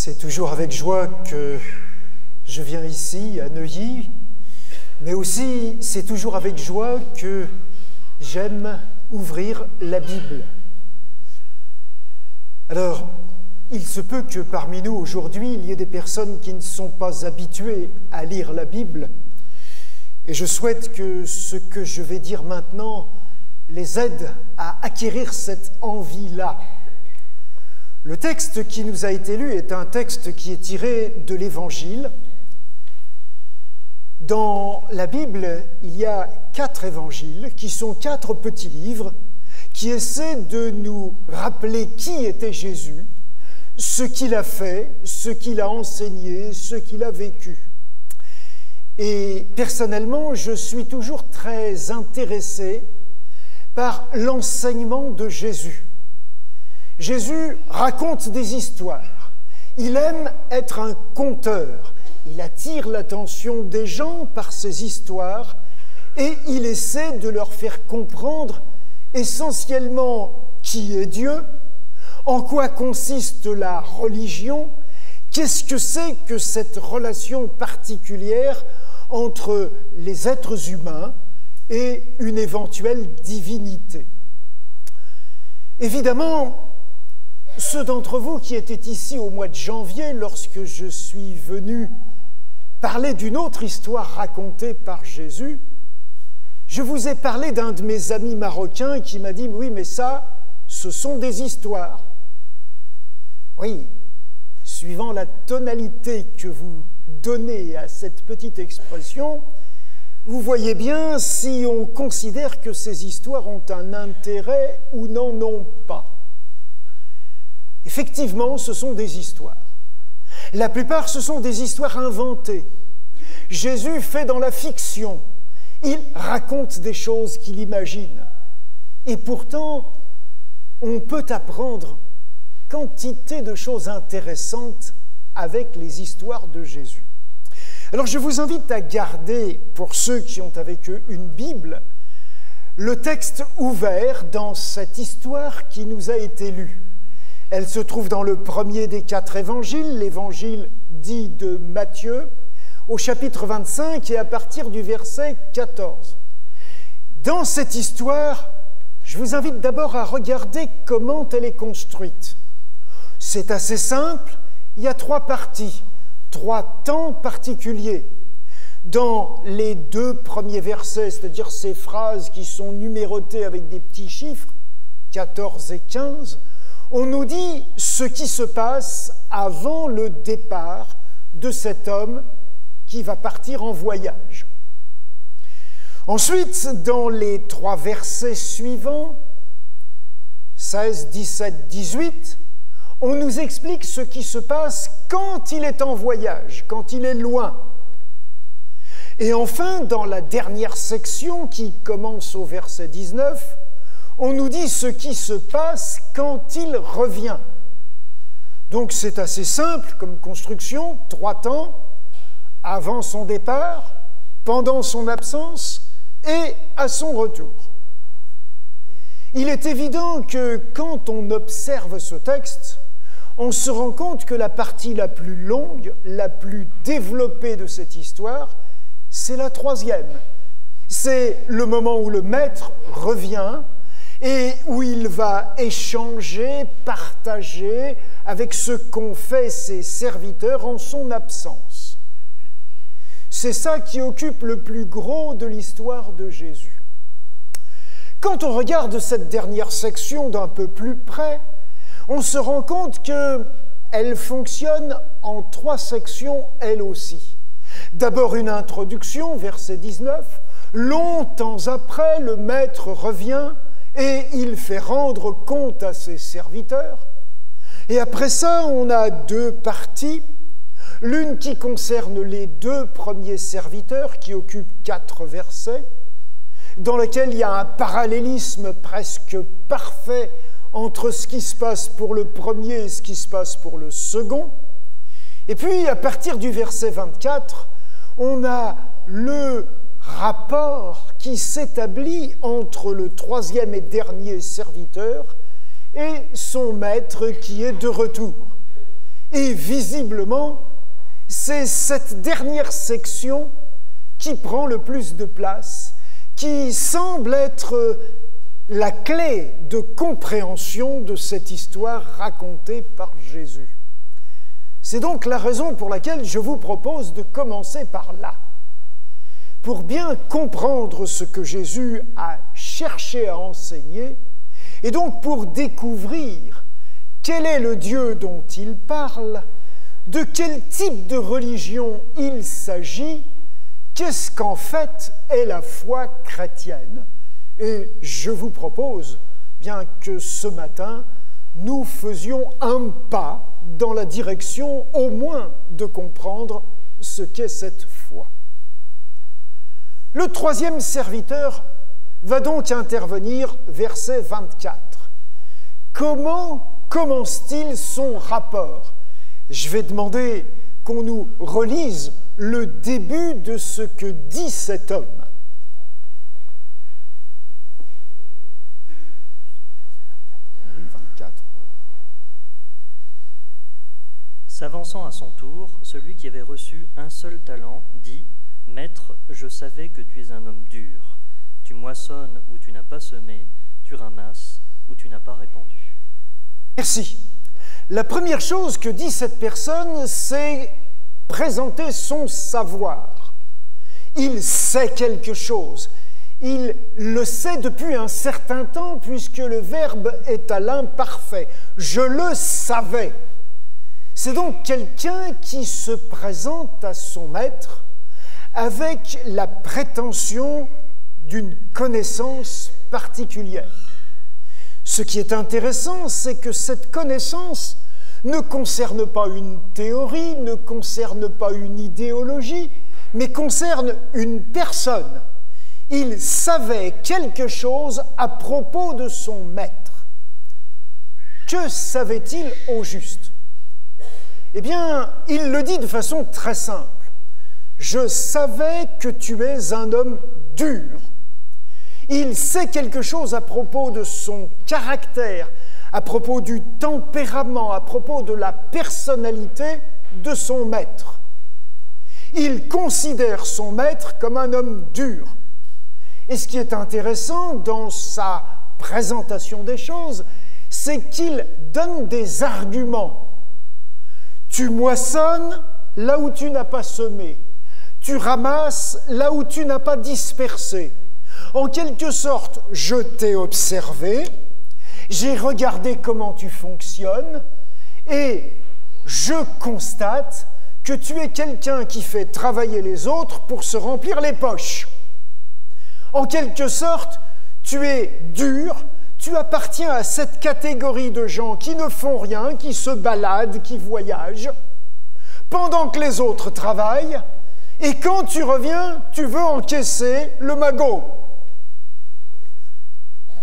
C'est toujours avec joie que je viens ici, à Neuilly, mais aussi c'est toujours avec joie que j'aime ouvrir la Bible. Alors, il se peut que parmi nous aujourd'hui, il y ait des personnes qui ne sont pas habituées à lire la Bible, et je souhaite que ce que je vais dire maintenant les aide à acquérir cette envie-là. Le texte qui nous a été lu est un texte qui est tiré de l'Évangile. Dans la Bible, il y a 4 évangiles qui sont 4 petits livres qui essaient de nous rappeler qui était Jésus, ce qu'il a fait, ce qu'il a enseigné, ce qu'il a vécu. Et personnellement, je suis toujours très intéressé par l'enseignement de Jésus. Jésus raconte des histoires. Il aime être un conteur. Il attire l'attention des gens par ses histoires et il essaie de leur faire comprendre essentiellement qui est Dieu, en quoi consiste la religion, qu'est-ce que c'est que cette relation particulière entre les êtres humains et une éventuelle divinité. Évidemment, ceux d'entre vous qui étaient ici au mois de janvier, lorsque je suis venu parler d'une autre histoire racontée par Jésus, je vous ai parlé d'un de mes amis marocains qui m'a dit « Oui, mais ça, ce sont des histoires. » Oui, suivant la tonalité que vous donnez à cette petite expression, vous voyez bien si on considère que ces histoires ont un intérêt ou n'en ont pas. Effectivement, ce sont des histoires. La plupart, ce sont des histoires inventées. Jésus fait dans la fiction. Il raconte des choses qu'il imagine. Et pourtant, on peut apprendre quantité de choses intéressantes avec les histoires de Jésus. Alors je vous invite à garder, pour ceux qui ont avec eux une Bible, le texte ouvert dans cette histoire qui nous a été lue. Elle se trouve dans le premier des 4 évangiles, l'évangile dit de Matthieu, au chapitre 25 et à partir du verset 14. Dans cette histoire, je vous invite d'abord à regarder comment elle est construite. C'est assez simple, il y a 3 parties, 3 temps particuliers. Dans les 2 premiers versets, c'est-à-dire ces phrases qui sont numérotées avec des petits chiffres, 14 et 15, on nous dit ce qui se passe avant le départ de cet homme qui va partir en voyage. Ensuite, dans les 3 versets suivants, 16, 17, 18, on nous explique ce qui se passe quand il est en voyage, quand il est loin. Et enfin, dans la dernière section qui commence au verset 19, on nous dit ce qui se passe quand il revient. Donc c'est assez simple comme construction, 3 temps, avant son départ, pendant son absence et à son retour. Il est évident que quand on observe ce texte, on se rend compte que la partie la plus longue, la plus développée de cette histoire, c'est la 3e. C'est le moment où le maître revient et où il va échanger, partager avec ce qu'ont fait ses serviteurs en son absence. C'est ça qui occupe le plus gros de l'histoire de Jésus. Quand on regarde cette dernière section d'un peu plus près, on se rend compte qu'elle fonctionne en 3 sections elle aussi. D'abord une introduction, verset 19. Longtemps après, le maître revient et il fait rendre compte à ses serviteurs. Et après ça, on a 2 parties. L'une qui concerne les 2 premiers serviteurs qui occupent 4 versets, dans laquelle il y a un parallélisme presque parfait entre ce qui se passe pour le premier et ce qui se passe pour le second. Et puis, à partir du verset 24, on a le rapport qui s'établit entre le 3e et dernier serviteur et son maître qui est de retour. Et visiblement, c'est cette dernière section qui prend le plus de place, qui semble être la clé de compréhension de cette histoire racontée par Jésus. C'est donc la raison pour laquelle je vous propose de commencer par là. Pour bien comprendre ce que Jésus a cherché à enseigner, et donc pour découvrir quel est le Dieu dont il parle, de quel type de religion il s'agit, qu'est-ce qu'en fait est la foi chrétienne. Et je vous propose bien que ce matin, nous faisions un pas dans la direction au moins de comprendre ce qu'est cette foi. Le troisième serviteur va donc intervenir, verset 24. Comment commence-t-il son rapport? Je vais demander qu'on nous relise le début de ce que dit cet homme. Oui, 24. S'avançant à son tour, celui qui avait reçu un seul talent dit « Maître, je savais que tu es un homme dur. Tu moissonnes où tu n'as pas semé, tu ramasses où tu n'as pas répandu. » Merci. La première chose que dit cette personne, c'est présenter son savoir. Il sait quelque chose. Il le sait depuis un certain temps puisque le verbe est à l'imparfait. Je le savais. C'est donc quelqu'un qui se présente à son maître avec la prétention d'une connaissance particulière. Ce qui est intéressant, c'est que cette connaissance ne concerne pas une théorie, ne concerne pas une idéologie, mais concerne une personne. Il savait quelque chose à propos de son maître. Que savait-il au juste? Eh bien, il le dit de façon très simple. Je savais que tu es un homme dur. Il sait quelque chose à propos de son caractère, à propos du tempérament, à propos de la personnalité de son maître. Il considère son maître comme un homme dur. Et ce qui est intéressant dans sa présentation des choses, c'est qu'il donne des arguments. Tu moissonnes là où tu n'as pas semé. Tu ramasses là où tu n'as pas dispersé. En quelque sorte, je t'ai observé, j'ai regardé comment tu fonctionnes et je constate que tu es quelqu'un qui fait travailler les autres pour se remplir les poches. En quelque sorte, tu es dur, tu appartiens à cette catégorie de gens qui ne font rien, qui se baladent, qui voyagent, pendant que les autres travaillent, et quand tu reviens, tu veux encaisser le magot.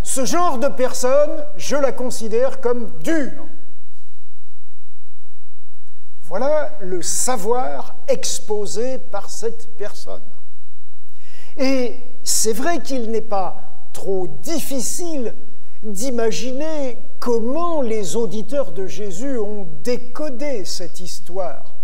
Ce genre de personne, je la considère comme dure. Voilà le savoir exposé par cette personne. Et c'est vrai qu'il n'est pas trop difficile d'imaginer comment les auditeurs de Jésus ont décodé cette histoire.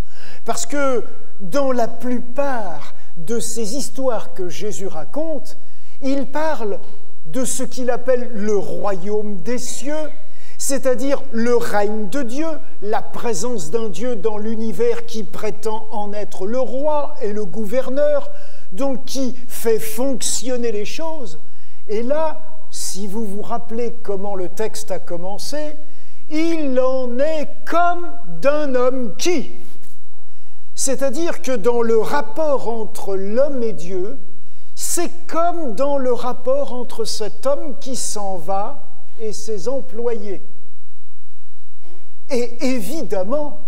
Parce que dans la plupart de ces histoires que Jésus raconte, il parle de ce qu'il appelle le royaume des cieux, c'est-à-dire le règne de Dieu, la présence d'un Dieu dans l'univers qui prétend en être le roi et le gouverneur, donc qui fait fonctionner les choses. Et là, si vous vous rappelez comment le texte a commencé, il en est comme d'un homme qui, c'est-à-dire que dans le rapport entre l'homme et Dieu, c'est comme dans le rapport entre cet homme qui s'en va et ses employés. Et évidemment,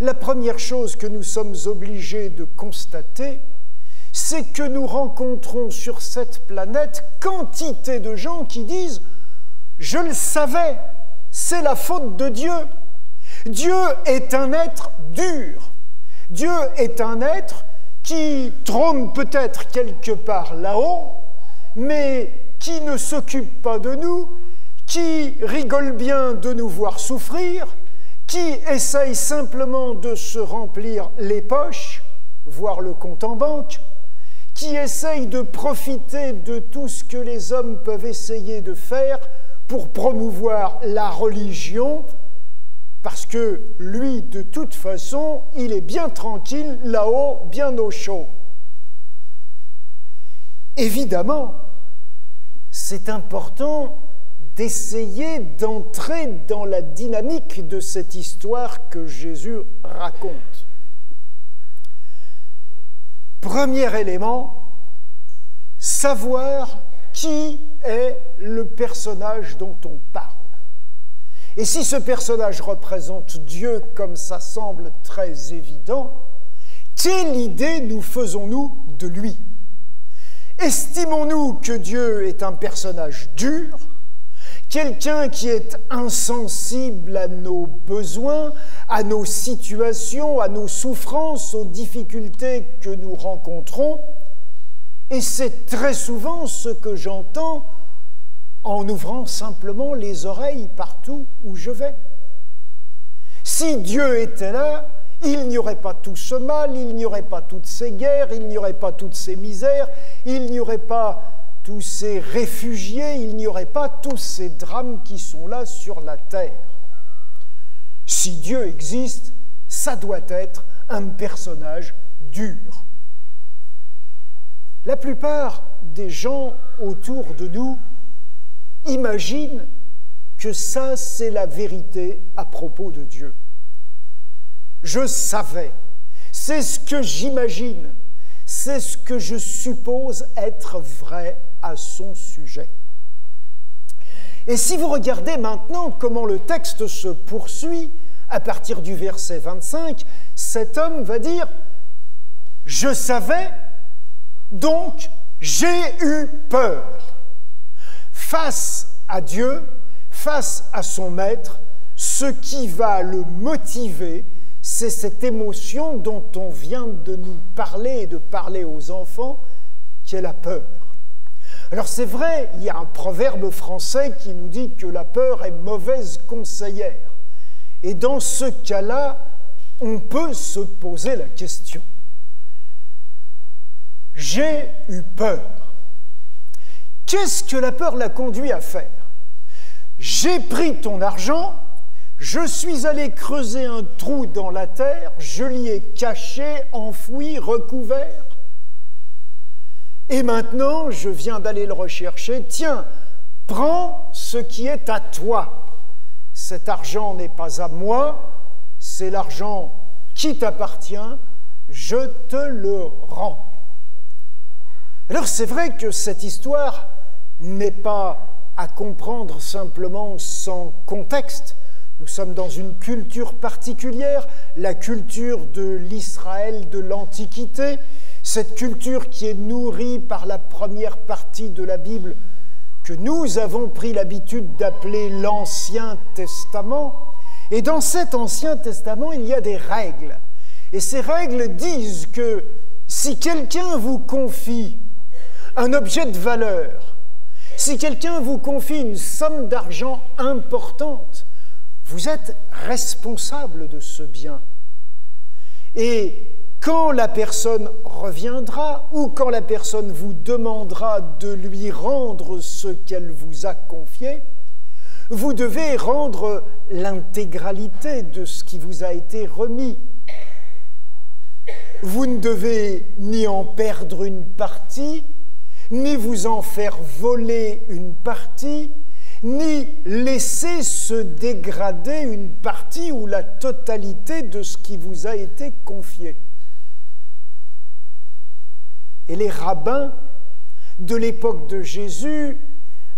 la première chose que nous sommes obligés de constater, c'est que nous rencontrons sur cette planète quantité de gens qui disent « Je le savais, c'est la faute de Dieu. Dieu est un être dur. Dieu est un être qui trône peut-être quelque part là-haut, mais qui ne s'occupe pas de nous, qui rigole bien de nous voir souffrir, qui essaye simplement de se remplir les poches, voire le compte en banque, qui essaye de profiter de tout ce que les hommes peuvent essayer de faire pour promouvoir la religion, parce que lui, de toute façon, il est bien tranquille là-haut, bien au chaud. Évidemment, c'est important d'essayer d'entrer dans la dynamique de cette histoire que Jésus raconte. Premier élément, savoir qui est le personnage dont on parle. Et si ce personnage représente Dieu comme ça semble très évident, quelle idée nous faisons-nous de lui? Estimons-nous que Dieu est un personnage dur, quelqu'un qui est insensible à nos besoins, à nos situations, à nos souffrances, aux difficultés que nous rencontrons? Et c'est très souvent ce que j'entends en ouvrant simplement les oreilles partout où je vais. Si Dieu était là, il n'y aurait pas tout ce mal, il n'y aurait pas toutes ces guerres, il n'y aurait pas toutes ces misères, il n'y aurait pas tous ces réfugiés, il n'y aurait pas tous ces drames qui sont là sur la terre. Si Dieu existe, ça doit être un personnage dur. La plupart des gens autour de nous imaginent que ça, c'est la vérité à propos de Dieu. Je savais, c'est ce que j'imagine, c'est ce que je suppose être vrai à son sujet. Et si vous regardez maintenant comment le texte se poursuit, à partir du verset 25, cet homme va dire « Je savais, donc j'ai eu peur ». Face à Dieu, face à son maître, ce qui va le motiver, c'est cette émotion dont on vient de nous parler et de parler aux enfants, qui est la peur. Alors c'est vrai, il y a un proverbe français qui nous dit que la peur est mauvaise conseillère. Et dans ce cas-là, on peut se poser la question. J'ai eu peur. Qu'est-ce que la peur l'a conduit à faire? J'ai pris ton argent, je suis allé creuser un trou dans la terre, je l'y ai caché, enfoui, recouvert. Et maintenant, je viens d'aller le rechercher. Tiens, prends ce qui est à toi. Cet argent n'est pas à moi, c'est l'argent qui t'appartient, je te le rends. Alors c'est vrai que cette histoire n'est pas à comprendre simplement sans contexte. Nous sommes dans une culture particulière, la culture de l'Israël de l'Antiquité, cette culture qui est nourrie par la première partie de la Bible que nous avons pris l'habitude d'appeler l'Ancien Testament. Et dans cet Ancien Testament, il y a des règles. Et ces règles disent que si quelqu'un vous confie un objet de valeur, si quelqu'un vous confie une somme d'argent importante, vous êtes responsable de ce bien. Et quand la personne reviendra ou quand la personne vous demandera de lui rendre ce qu'elle vous a confié, vous devez rendre l'intégralité de ce qui vous a été remis. Vous ne devez ni en perdre une partie, ni vous en faire voler une partie, ni laisser se dégrader une partie ou la totalité de ce qui vous a été confié. Et les rabbins de l'époque de Jésus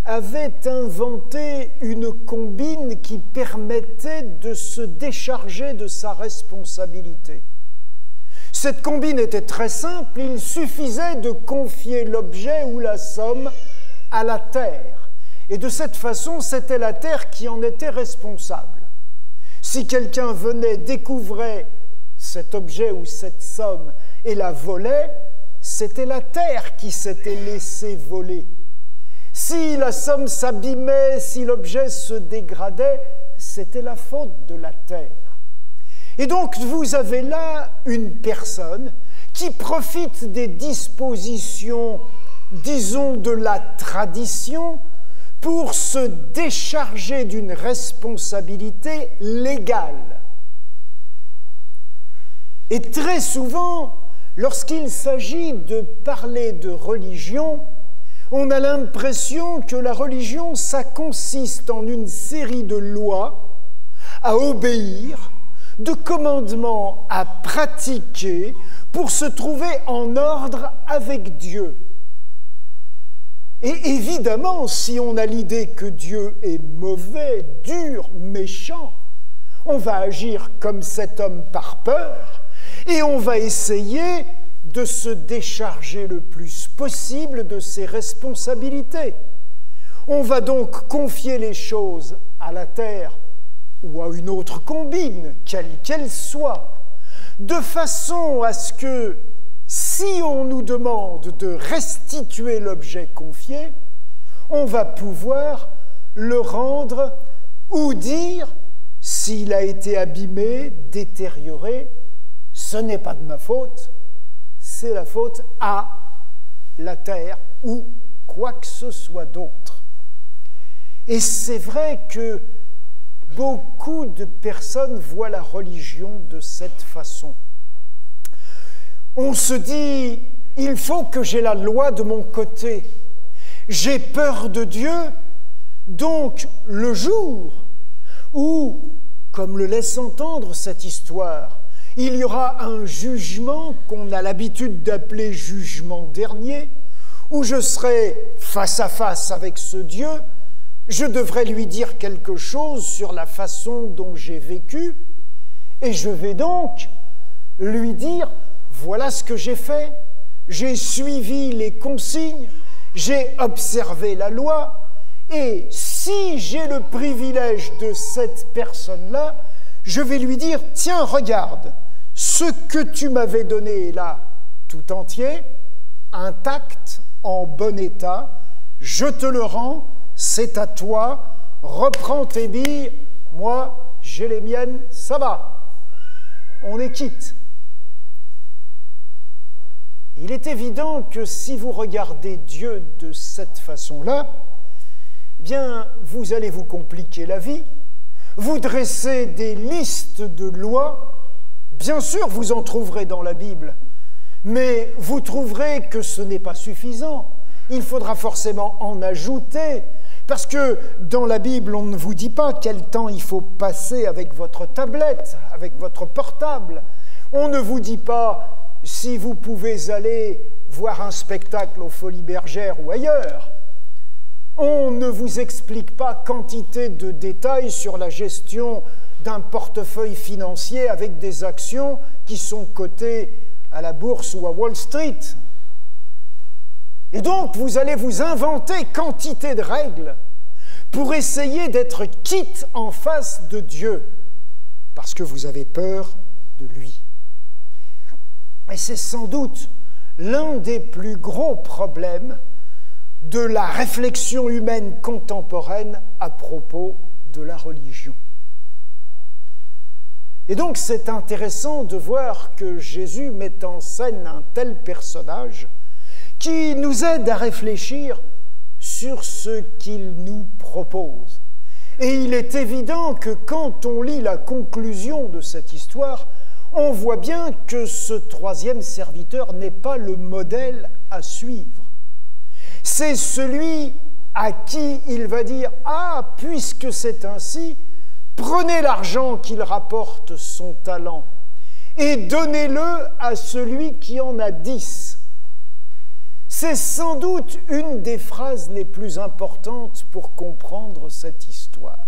avaient inventé une combine qui permettait de se décharger de sa responsabilité. Cette combine était très simple, il suffisait de confier l'objet ou la somme à la terre. Et de cette façon, c'était la terre qui en était responsable. Si quelqu'un venait, découvrait cet objet ou cette somme et la volait, c'était la terre qui s'était laissée voler. Si la somme s'abîmait, si l'objet se dégradait, c'était la faute de la terre. Et donc vous avez là une personne qui profite des dispositions, disons, de la tradition pour se décharger d'une responsabilité légale. Et très souvent, lorsqu'il s'agit de parler de religion, on a l'impression que la religion, ça consiste en une série de lois à obéir, de commandements à pratiquer pour se trouver en ordre avec Dieu. Et évidemment, si on a l'idée que Dieu est mauvais, dur, méchant, on va agir comme cet homme par peur et on va essayer de se décharger le plus possible de ses responsabilités. On va donc confier les choses à la terre ou à une autre combine, quelle qu'elle soit, de façon à ce que, si on nous demande de restituer l'objet confié, on va pouvoir le rendre ou dire, s'il a été abîmé, détérioré, ce n'est pas de ma faute, c'est la faute à la terre ou quoi que ce soit d'autre. Et c'est vrai que beaucoup de personnes voient la religion de cette façon. On se dit, il faut que j'ai la loi de mon côté. J'ai peur de Dieu, donc le jour où, comme le laisse entendre cette histoire, il y aura un jugement qu'on a l'habitude d'appeler jugement dernier, où je serai face à face avec ce Dieu, je devrais lui dire quelque chose sur la façon dont j'ai vécu, et je vais donc lui dire, voilà ce que j'ai fait, j'ai suivi les consignes, j'ai observé la loi, et si j'ai le privilège de cette personne-là, je vais lui dire, tiens, regarde, ce que tu m'avais donné est là, tout entier, intact, en bon état, je te le rends, c'est à toi, reprends tes billes, moi, j'ai les miennes, ça va, on est quitte. Il est évident que si vous regardez Dieu de cette façon-là, eh bien, vous allez vous compliquer la vie, vous dressez des listes de lois, bien sûr, vous en trouverez dans la Bible, mais vous trouverez que ce n'est pas suffisant. Il faudra forcément en ajouter, parce que dans la Bible, on ne vous dit pas quel temps il faut passer avec votre tablette, avec votre portable. On ne vous dit pas si vous pouvez aller voir un spectacle aux Folies Bergères ou ailleurs. On ne vous explique pas quantité de détails sur la gestion d'un portefeuille financier avec des actions qui sont cotées à la bourse ou à Wall Street. Et donc, vous allez vous inventer quantité de règles pour essayer d'être quitte en face de Dieu, parce que vous avez peur de lui. Et c'est sans doute l'un des plus gros problèmes de la réflexion humaine contemporaine à propos de la religion. Et donc c'est intéressant de voir que Jésus met en scène un tel personnage qui nous aide à réfléchir sur ce qu'il nous propose. Et il est évident que quand on lit la conclusion de cette histoire, on voit bien que ce troisième serviteur n'est pas le modèle à suivre. C'est celui à qui il va dire « Ah, puisque c'est ainsi, prenez l'argent qu'il rapporte son talent et donnez-le à celui qui en a 10. » C'est sans doute une des phrases les plus importantes pour comprendre cette histoire.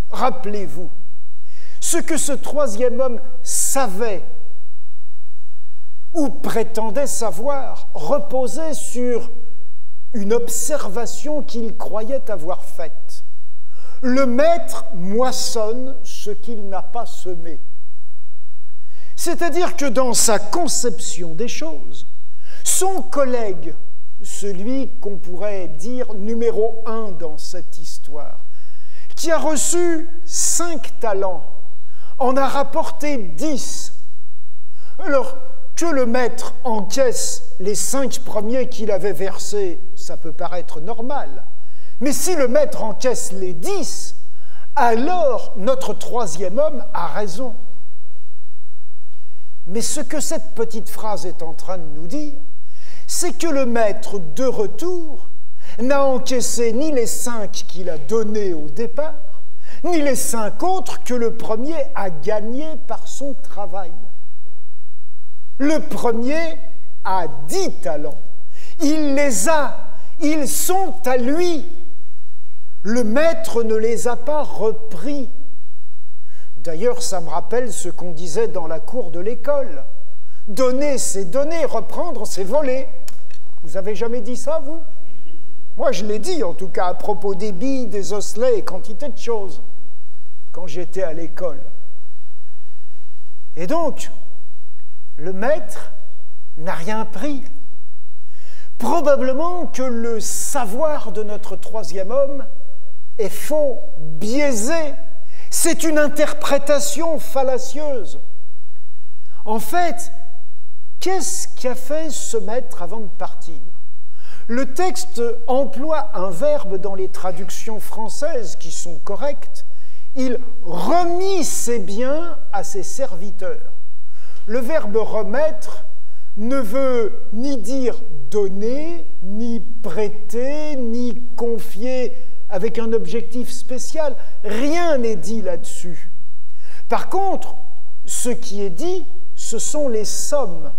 Rappelez-vous, ce que ce troisième homme savait ou prétendait savoir reposait sur une observation qu'il croyait avoir faite. Le maître moissonne ce qu'il n'a pas semé. C'est-à-dire que dans sa conception des choses, son collègue, celui qu'on pourrait dire numéro 1 dans cette histoire, qui a reçu 5 talents, en a rapporté 10. Alors, que le maître encaisse les 5 premiers qu'il avait versés, ça peut paraître normal. Mais si le maître encaisse les 10, alors notre troisième homme a raison. Mais ce que cette petite phrase est en train de nous dire, c'est que le maître de retour n'a encaissé ni les 5 qu'il a donnés au départ, ni les 5 autres que le premier a gagnés par son travail. Le premier a 10 talents. Il les a, ils sont à lui. Le maître ne les a pas repris. D'ailleurs, ça me rappelle ce qu'on disait dans la cour de l'école. Donner, c'est donner, reprendre, c'est voler. Vous avez jamais dit ça, vous? Moi, je l'ai dit, en tout cas, à propos des billes, des osselets et quantité de choses, quand j'étais à l'école. Et donc, le maître n'a rien pris. Probablement que le savoir de notre troisième homme est faux, biaisé. C'est une interprétation fallacieuse. En fait, qu'est-ce qu'a fait ce maître avant de partir? Le texte emploie un verbe dans les traductions françaises qui sont correctes. Il remit ses biens à ses serviteurs. Le verbe remettre ne veut ni dire donner, ni prêter, ni confier avec un objectif spécial. Rien n'est dit là-dessus. Par contre, ce qui est dit, ce sont les sommes.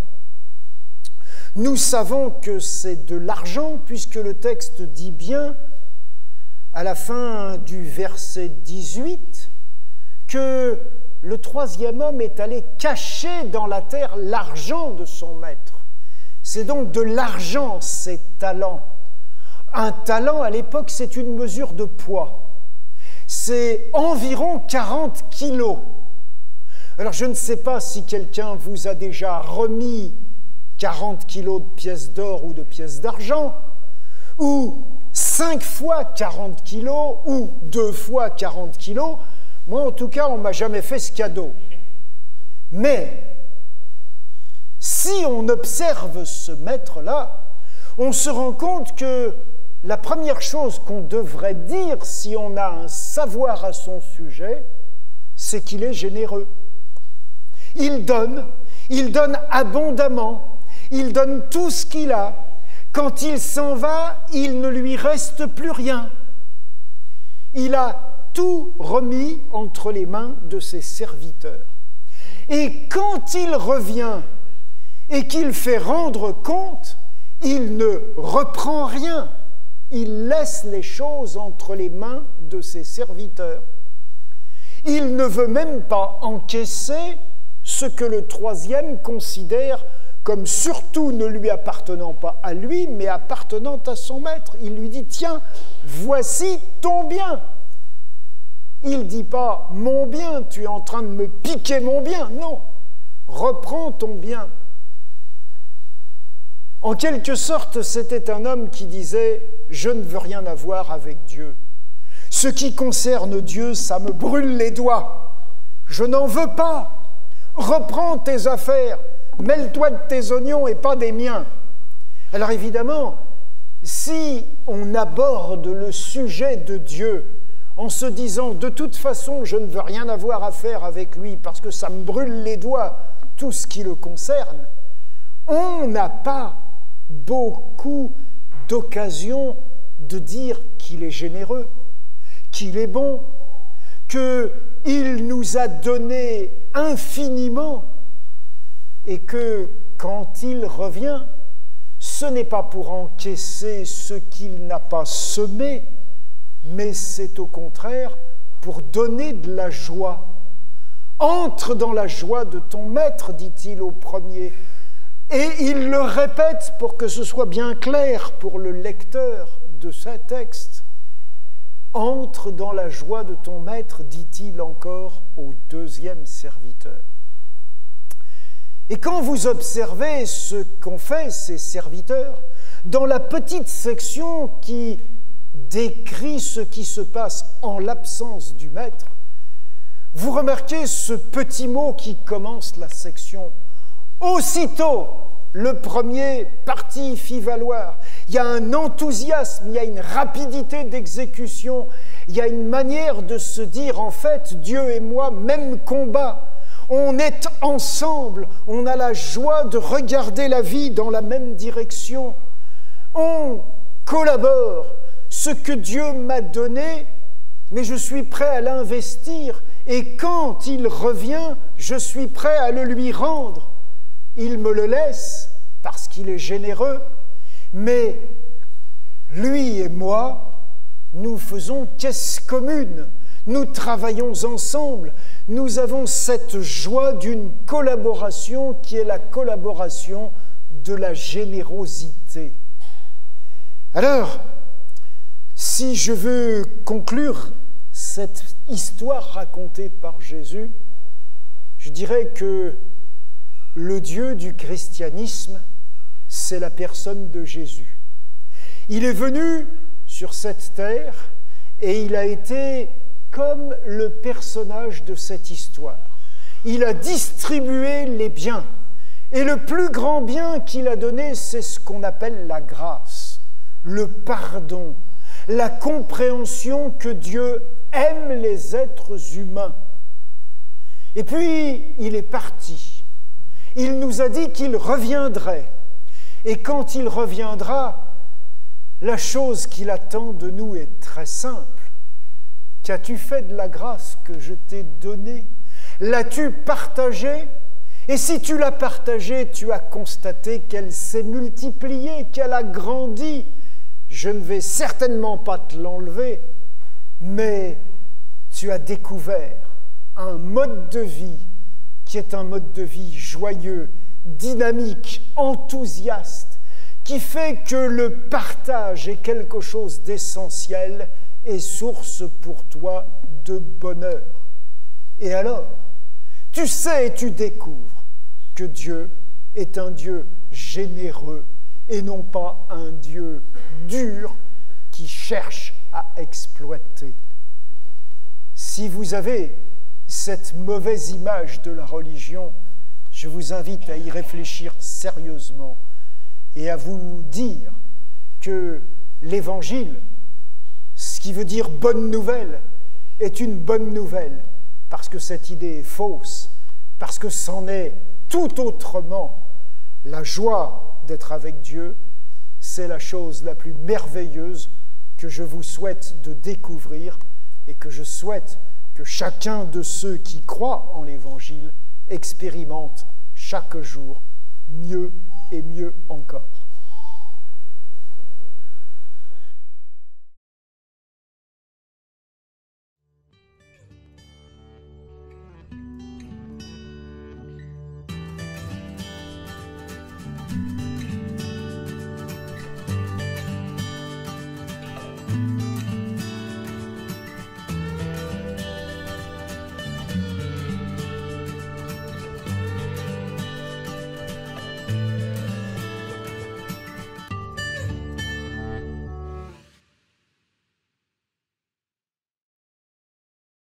Nous savons que c'est de l'argent, puisque le texte dit bien, à la fin du verset 18, que le troisième homme est allé cacher dans la terre l'argent de son maître. C'est donc de l'argent, ces talents. Un talent, à l'époque, c'est une mesure de poids. C'est environ 40 kilos. Alors, je ne sais pas si quelqu'un vous a déjà remis 40 kilos de pièces d'or ou de pièces d'argent, ou 5 fois 40 kilos, ou 2 fois 40 kilos. Moi, en tout cas, on ne m'a jamais fait ce cadeau. Mais, si on observe ce maître-là, on se rend compte que la première chose qu'on devrait dire si on a un savoir à son sujet, c'est qu'il est généreux. Il donne abondamment, il donne tout ce qu'il a. Quand il s'en va, il ne lui reste plus rien. Il a tout remis entre les mains de ses serviteurs. Et quand il revient et qu'il fait rendre compte, il ne reprend rien. Il laisse les choses entre les mains de ses serviteurs. Il ne veut même pas encaisser ce que le troisième considère comme surtout ne lui appartenant pas à lui, mais appartenant à son maître. Il lui dit « Tiens, voici ton bien ». Il ne dit pas « Mon bien, tu es en train de me piquer mon bien ». Non, reprends ton bien. En quelque sorte, c'était un homme qui disait « Je ne veux rien avoir avec Dieu. Ce qui concerne Dieu, ça me brûle les doigts. Je n'en veux pas. Reprends tes affaires. Mêle-toi de tes oignons et pas des miens. » Alors évidemment, si on aborde le sujet de Dieu en se disant « de toute façon, je ne veux rien avoir à faire avec lui parce que ça me brûle les doigts, tout ce qui le concerne », on n'a pas beaucoup d'occasions de dire qu'il est généreux, qu'il est bon, qu'il nous a donné infiniment, et que quand il revient, ce n'est pas pour encaisser ce qu'il n'a pas semé, mais c'est au contraire pour donner de la joie. « Entre dans la joie de ton maître », dit-il au premier. Et il le répète pour que ce soit bien clair pour le lecteur de ce texte. « Entre dans la joie de ton maître », dit-il encore au deuxième serviteur. Et quand vous observez ce qu'ont fait ces serviteurs, dans la petite section qui décrit ce qui se passe en l'absence du maître, vous remarquez ce petit mot qui commence la section. Aussitôt, le premier parti fit valoir. Il y a un enthousiasme, il y a une rapidité d'exécution, il y a une manière de se dire, en fait, Dieu et moi, même combat. On est ensemble, on a la joie de regarder la vie dans la même direction. On collabore. Ce que Dieu m'a donné, mais je suis prêt à l'investir. Et quand il revient, je suis prêt à le lui rendre. Il me le laisse parce qu'il est généreux, mais lui et moi, nous faisons caisse commune, nous travaillons ensemble, nous avons cette joie d'une collaboration qui est la collaboration de la générosité. Alors, si je veux conclure cette histoire racontée par Jésus, je dirais que le Dieu du christianisme, c'est la personne de Jésus. Il est venu sur cette terre et il a été comme le personnage de cette histoire. Il a distribué les biens. Et le plus grand bien qu'il a donné, c'est ce qu'on appelle la grâce, le pardon, la compréhension que Dieu aime les êtres humains. Et puis, il est parti. Il nous a dit qu'il reviendrait. Et quand il reviendra, la chose qu'il attend de nous est très simple. Qu'as-tu fait de la grâce que je t'ai donnée? L'as-tu partagée? Et si tu l'as partagée, tu as constaté qu'elle s'est multipliée, qu'elle a grandi. Je ne vais certainement pas te l'enlever, mais tu as découvert un mode de vie qui est un mode de vie joyeux, dynamique, enthousiaste, qui fait que le partage est quelque chose d'essentiel et source pour toi de bonheur. Et alors, tu sais et tu découvres que Dieu est un Dieu généreux et non pas un Dieu dur qui cherche à exploiter. Si vous avez cette mauvaise image de la religion, je vous invite à y réfléchir sérieusement et à vous dire que l'Évangile, ce qui veut dire bonne nouvelle, est une bonne nouvelle parce que cette idée est fausse, parce que c'en est tout autrement. La joie d'être avec Dieu, c'est la chose la plus merveilleuse que je vous souhaite de découvrir et que je souhaite que chacun de ceux qui croient en l'Évangile expérimente chaque jour mieux et mieux encore.